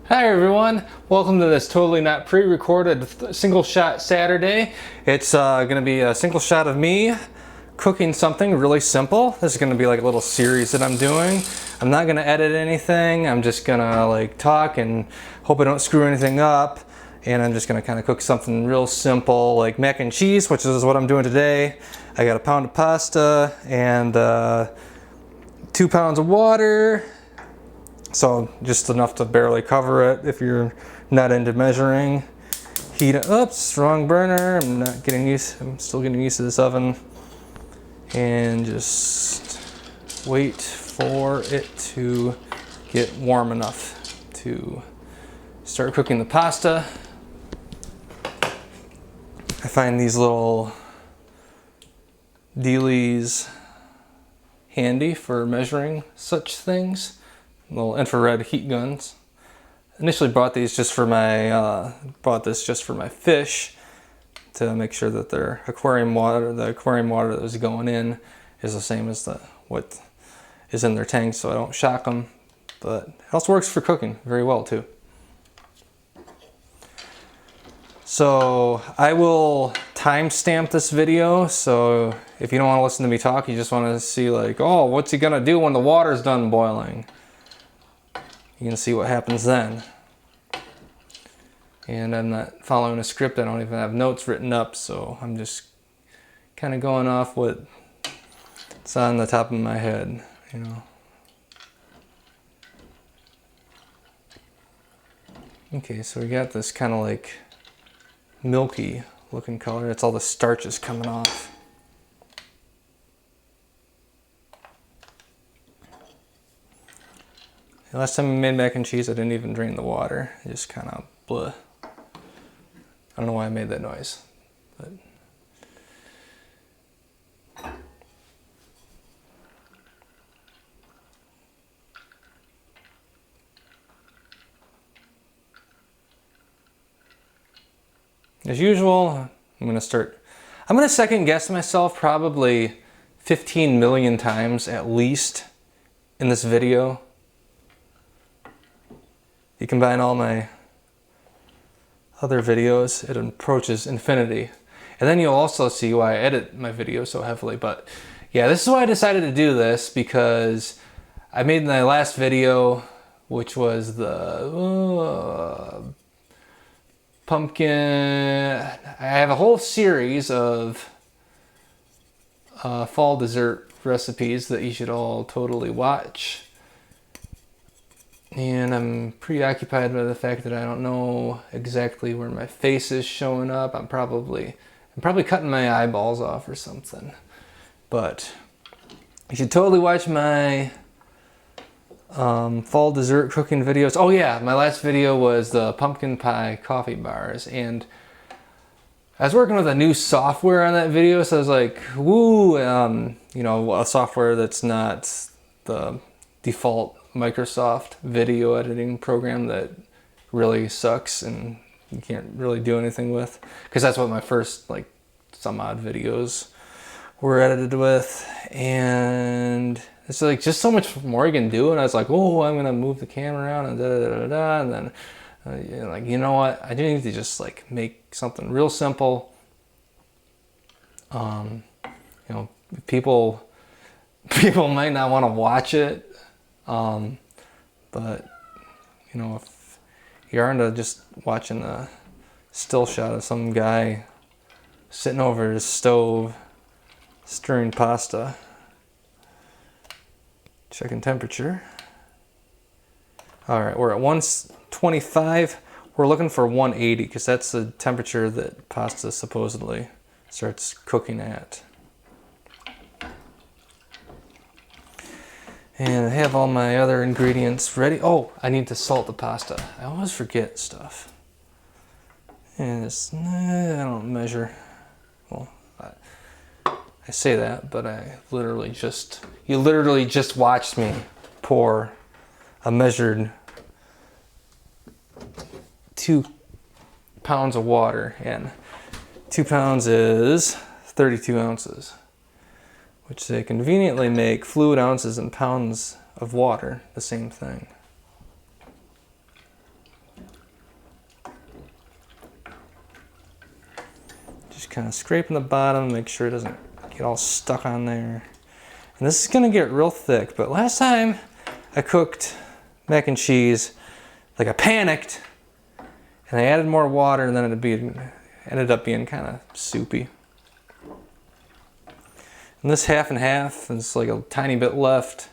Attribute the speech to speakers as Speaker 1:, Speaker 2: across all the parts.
Speaker 1: Hi everyone, welcome to this totally not pre-recorded single shot Saturday. It's going to be a single shot of me cooking something really simple. This is going to be like a little series that I'm doing. I'm not going to edit anything. I'm just going to like talk and hope I don't screw anything up. And I'm just going to kind of cook something real simple like mac and cheese, which is what I'm doing today. I got a pound of pasta and 2 pounds of water. So just enough to barely cover it if you're not into measuring. Heat it up, wrong burner. I'm still getting used to this oven. And just wait for it to get warm enough to start cooking the pasta. I find these little dealies handy for measuring such things. Little infrared heat guns. Initially bought these just for my fish to make sure that their aquarium water, the aquarium water that was going in, is the same as what is in their tanks, so I don't shock them. But it also works for cooking very well too. So I will timestamp this video, so if you don't want to listen to me talk, you just want to see like, oh, what's he gonna do when the water's done boiling? You can see what happens then. And I'm not following a script. I don't even have notes written up, so I'm just kind of going off what's on the top of my head, you know. Okay, so we got this kind of like milky looking color. It's all the starches coming off. Last time I made mac and cheese, I didn't even drain the water. I just kind of bleh. I don't know why I made that noise, but as usual, I'm gonna second guess myself probably 15 million times at least in this video. You combine all my other videos, it approaches infinity. And then you'll also see why I edit my videos so heavily. But yeah, this is why I decided to do this, because I made my last video, which was the pumpkin. I have a whole series of fall dessert recipes that you should all totally watch. And I'm preoccupied by the fact that I don't know exactly where my face is showing up. I'm probably cutting my eyeballs off or something. But you should totally watch my fall dessert cooking videos. Oh yeah, my last video was the pumpkin pie coffee bars, and I was working with a new software on that video, so I was like, woo, you know, a software that's not the default Microsoft video editing program that really sucks and you can't really do anything with, because that's what my first like some odd videos were edited with. And it's like just so much more you can do, and I was like, oh, I'm gonna move the camera around and da da da da, and then like, you know what, I do need to just like make something real simple. You know, people might not want to watch it. But you know, if you're into just watching a still shot of some guy sitting over his stove stirring pasta, checking temperature. All right, we're at 125. We're looking for 180 because that's the temperature that pasta supposedly starts cooking at. And I have all my other ingredients ready. Oh, I need to salt the pasta. I always forget stuff. And I don't measure. Well, I say that, but you literally just watched me pour a measured 2 pounds of water in. 2 pounds is 32 ounces. Which they conveniently make fluid ounces and pounds of water the same thing. Just kind of scraping the bottom, make sure it doesn't get all stuck on there. And this is gonna get real thick, but last time I cooked mac and cheese, like I panicked and I added more water and then it ended up being kind of soupy. And this half and half, there's like a tiny bit left.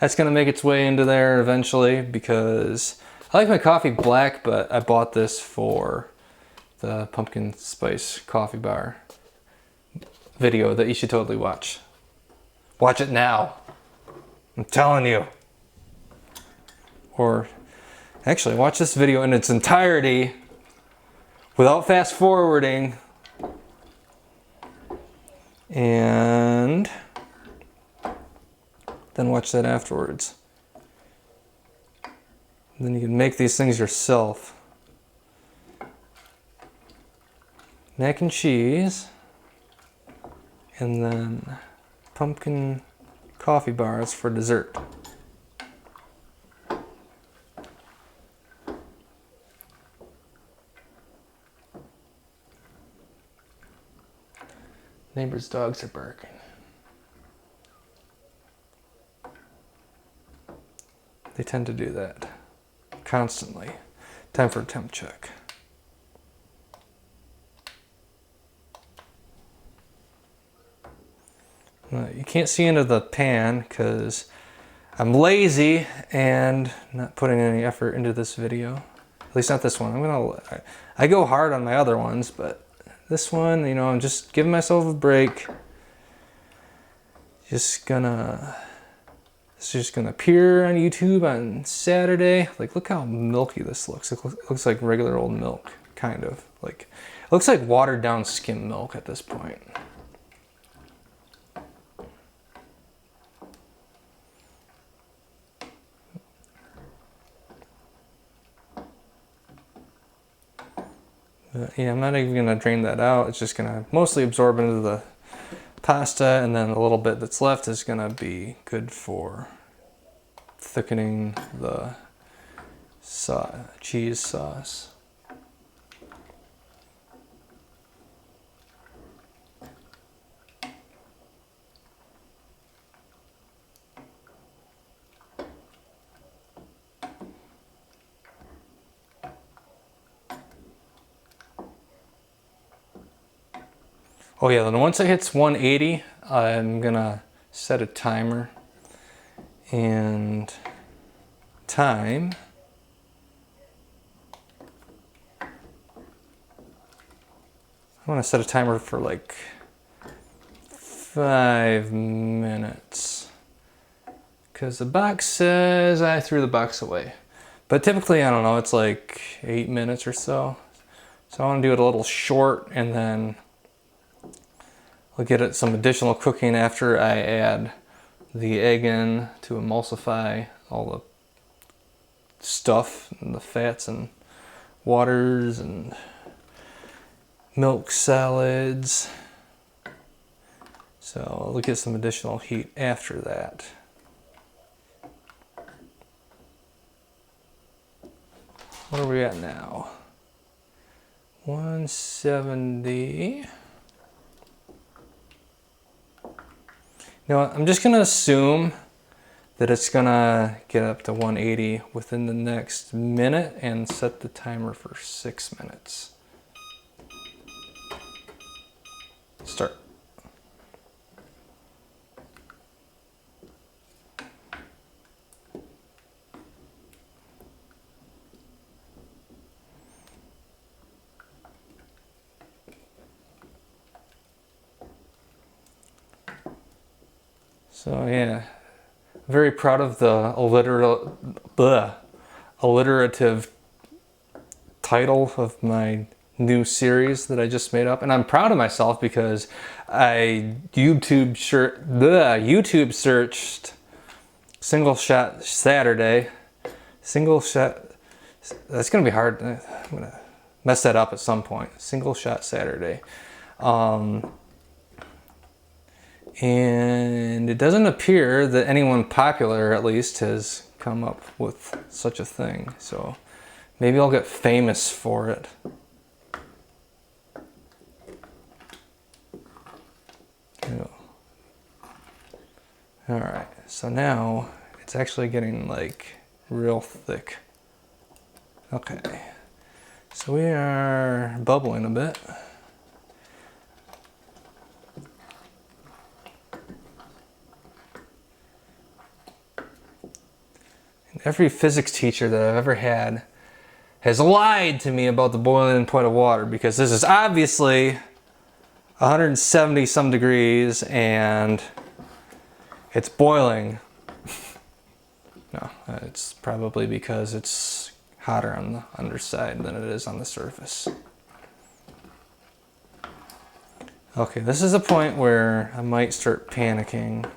Speaker 1: That's gonna make its way into there eventually because I like my coffee black, but I bought this for the pumpkin spice coffee bar video that you should totally watch. Watch it now. I'm telling you. Or actually watch this video in its entirety without fast forwarding. And then watch that afterwards. And then you can make these things yourself. Mac and cheese, and then pumpkin coffee bars for dessert. Neighbor's dogs are barking. They tend to do that constantly. Time for a temp check. You can't see into the pan because I'm lazy and not putting any effort into this video. At least not this one. I go hard on my other ones, but this one, you know, I'm just giving myself a break. It's just gonna appear on YouTube on Saturday. Like, look how milky this looks. It looks like regular old milk, kind of. Like, it looks like watered down skim milk at this point. Yeah, I'm not even gonna drain that out. It's just gonna mostly absorb into the pasta, and then a little bit that's left is gonna be good for thickening the cheese sauce. Oh yeah, then once it hits 180, I'm gonna set a timer. And time I want to set a timer for like 5 minutes because the box says I threw the box away, but typically, I don't know, it's like 8 minutes or so. So I want to do it a little short, and then I'll get it some additional cooking after I add the egg in to emulsify all the stuff and the fats and waters and milk solids. So I'll get some additional heat after that. What are we at now? 170. You know what, I'm just gonna assume that it's gonna get up to 180 within the next minute and set the timer for 6 minutes. Start. So yeah, very proud of the alliterative title of my new series that I just made up, and I'm proud of myself because I YouTube searched single shot Saturday. Single shot. That's gonna be hard. I'm gonna mess that up at some point. Single shot Saturday. And it doesn't appear that anyone popular, at least, has come up with such a thing. So maybe I'll get famous for it. All right, so now it's actually getting like real thick. Okay, so we are bubbling a bit. And every physics teacher that I've ever had has lied to me about the boiling point of water, because this is obviously 170 some degrees and it's boiling. No, it's probably because it's hotter on the underside than it is on the surface. Okay, this is a point where I might start panicking.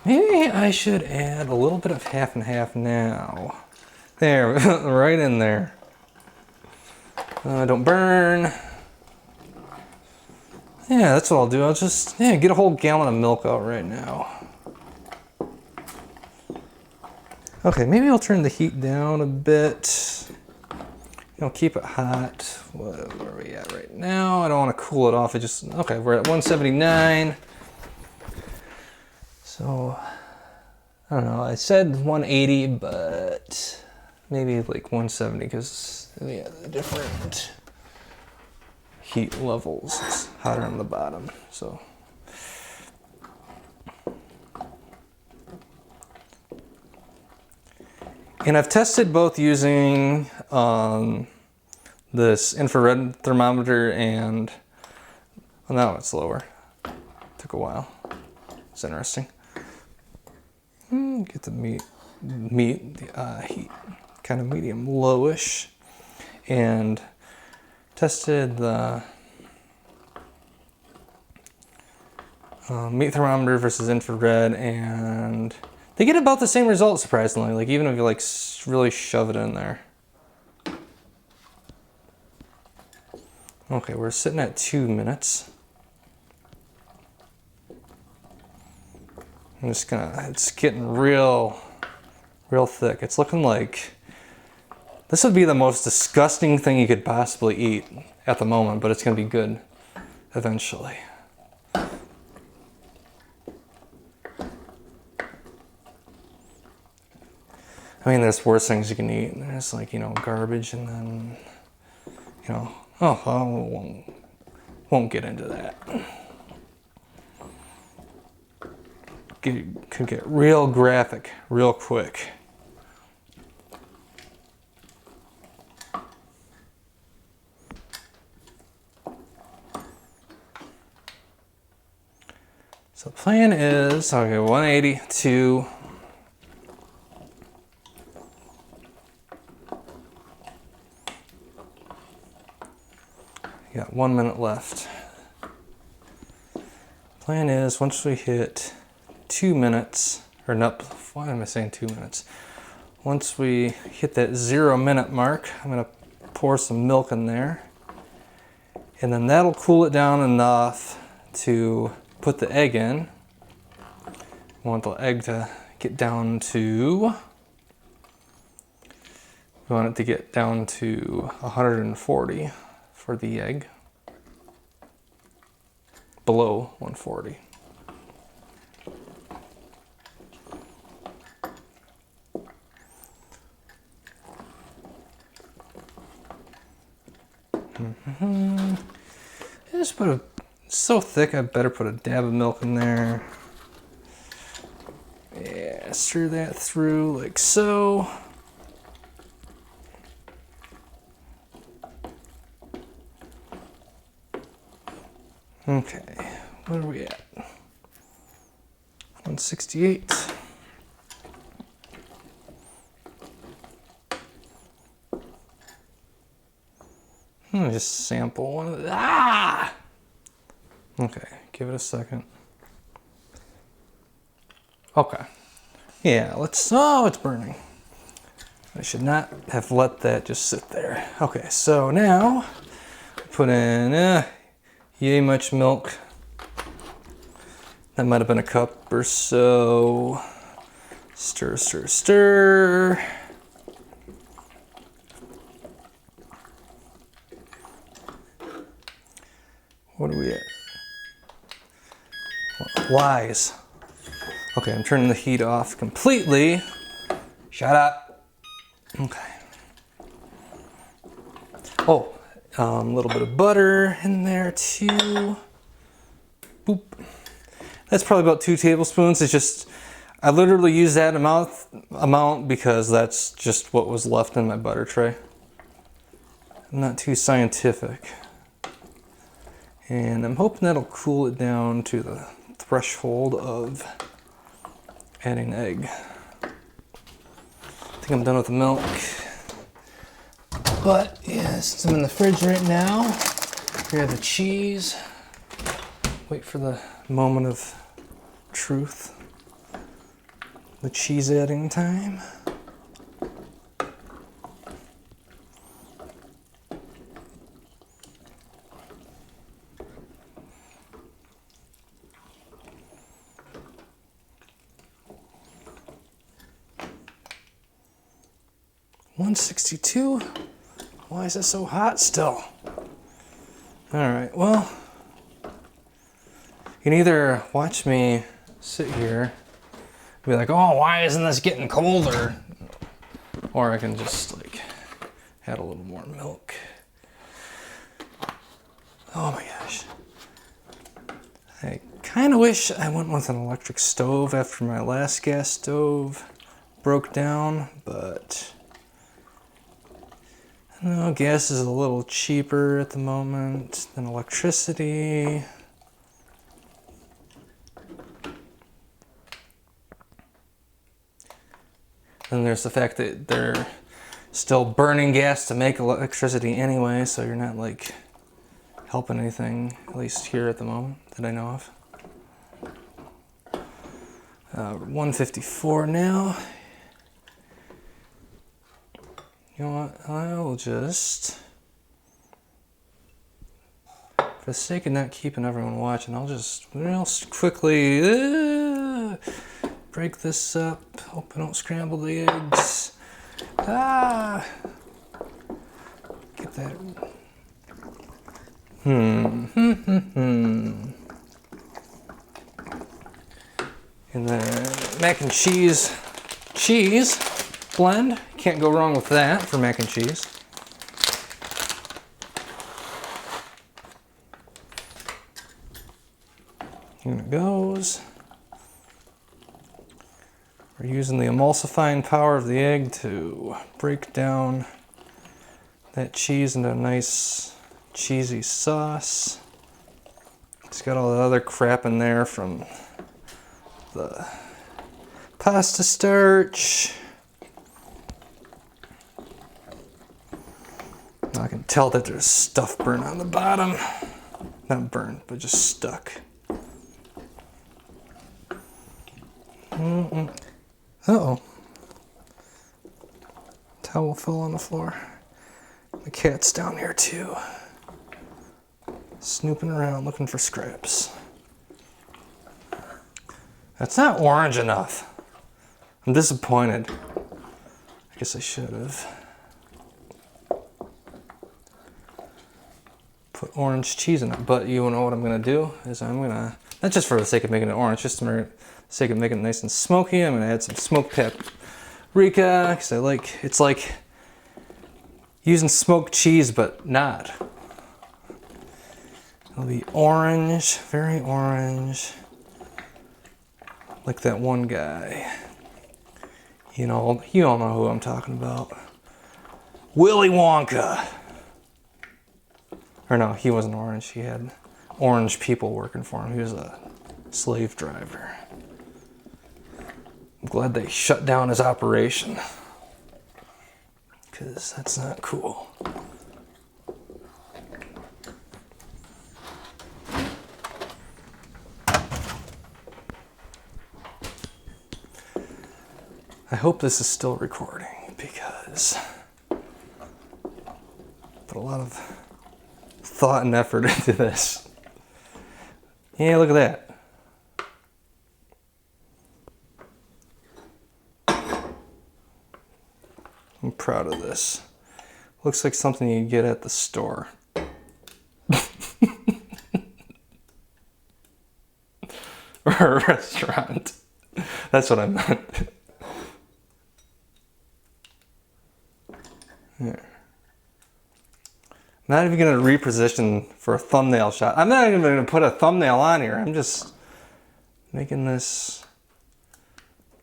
Speaker 1: Maybe I should add a little bit of half and half now. There, right in there. Don't burn. Yeah, that's what I'll do. I'll just get a whole gallon of milk out right now. Okay, maybe I'll turn the heat down a bit. Keep it hot. Where are we at right now? I don't want to cool it off. Okay, we're at 179. So, I don't know. I said 180, but maybe like 170 because the different heat levels. It's hotter on the bottom, so. And I've tested both using this infrared thermometer and, well, now it's lower. Took a while. It's interesting. Get the heat kind of medium lowish, and tested the meat thermometer versus infrared, and they get about the same result, surprisingly, like even if you like really shove it in there. Okay, we're sitting at 2 minutes. It's getting real thick. It's looking like this would be the most disgusting thing you could possibly eat at the moment, but it's gonna be good eventually. I mean, there's worse things you can eat. There's like, garbage, and then, I won't get into that. Could get real graphic real quick. So the plan is, okay, 182. You got 1 minute left. Plan is, once we hit 2 minutes, or not, why am I saying 2 minutes? Once we hit that 0 minute mark, I'm gonna pour some milk in there, and then that'll cool it down enough to put the egg in. We want the egg to get down to, we want it to get down to 140 for the egg, below 140. Just put it's so thick, I better put a dab of milk in there. Yeah, stir that through like so. Okay, what are we at? 168. Let me just sample one of the, Okay, give it a second. Okay. Yeah, it's burning. I should not have let that just sit there. Okay, so now put in yay much milk. That might have been a cup or so. Stir, stir, stir. What are we at? Lies. Okay, I'm turning the heat off completely. Shut up. Okay. Oh, a little bit of butter in there too. Boop. That's probably about 2 tablespoons. It's just, I literally use that amount because that's just what was left in my butter tray. I'm not too scientific. And I'm hoping that'll cool it down to the threshold of adding egg. I think I'm done with the milk. But yeah, since I'm in the fridge right now, grab the cheese. Wait for the moment of truth. The cheese adding time. $162. Why is it so hot still? All right, well, you can either watch me sit here and be like, oh, why isn't this getting colder? Or I can just like add a little more milk. Oh my gosh. I kind of wish I went with an electric stove after my last gas stove broke down, but I don't know, gas is a little cheaper at the moment than electricity. Then there's the fact that they're still burning gas to make electricity anyway, so you're not like helping anything, at least here at the moment that I know of. 154 now. You know what, I'll just, for the sake of not keeping everyone watching, I'll just real quickly break this up. Hope I don't scramble the eggs. Get that. And then mac and cheese blend. Can't go wrong with that for mac and cheese. Here it goes. We're using the emulsifying power of the egg to break down that cheese into a nice cheesy sauce. It's got all the other crap in there from the pasta starch. I can tell that there's stuff burnt on the bottom. Not burnt, but just stuck. Uh-oh. Towel fell on the floor. The cat's down here too. Snooping around looking for scraps. That's not orange enough. I'm disappointed. I guess I should have put orange cheese in it. But you know what I'm gonna do is I'm gonna, not just for the sake of making it orange, just for the sake of making it nice and smoky, I'm gonna add some smoked paprika, because I like, it's like using smoked cheese, but not. It'll be orange, very orange. Like that one guy. You all know who I'm talking about. Willy Wonka. Or no, he wasn't orange. He had orange people working for him. He was a slave driver. I'm glad they shut down his operation, because that's not cool. I hope this is still recording, because I put a lot of thought and effort into this. Yeah, look at that. I'm proud of this. Looks like something you get at the store. Or a restaurant. That's what I meant. Here. I'm not even going to reposition for a thumbnail shot. I'm not even going to put a thumbnail on here. I'm just making this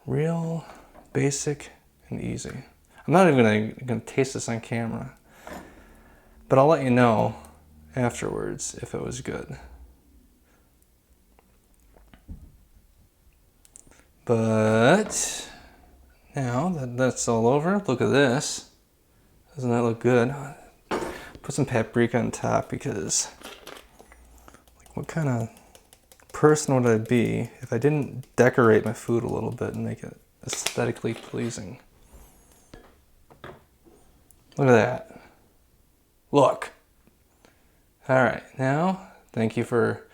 Speaker 1: real basic and easy. I'm not even going to taste this on camera. But I'll let you know afterwards if it was good. But now that that's all over, look at this. Doesn't that look good? Put some paprika on top because, like, what kind of person would I be if I didn't decorate my food a little bit and make it aesthetically pleasing? Look at that. Look. All right, now, thank you for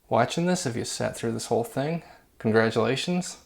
Speaker 1: watching this. If you sat through this whole thing, congratulations.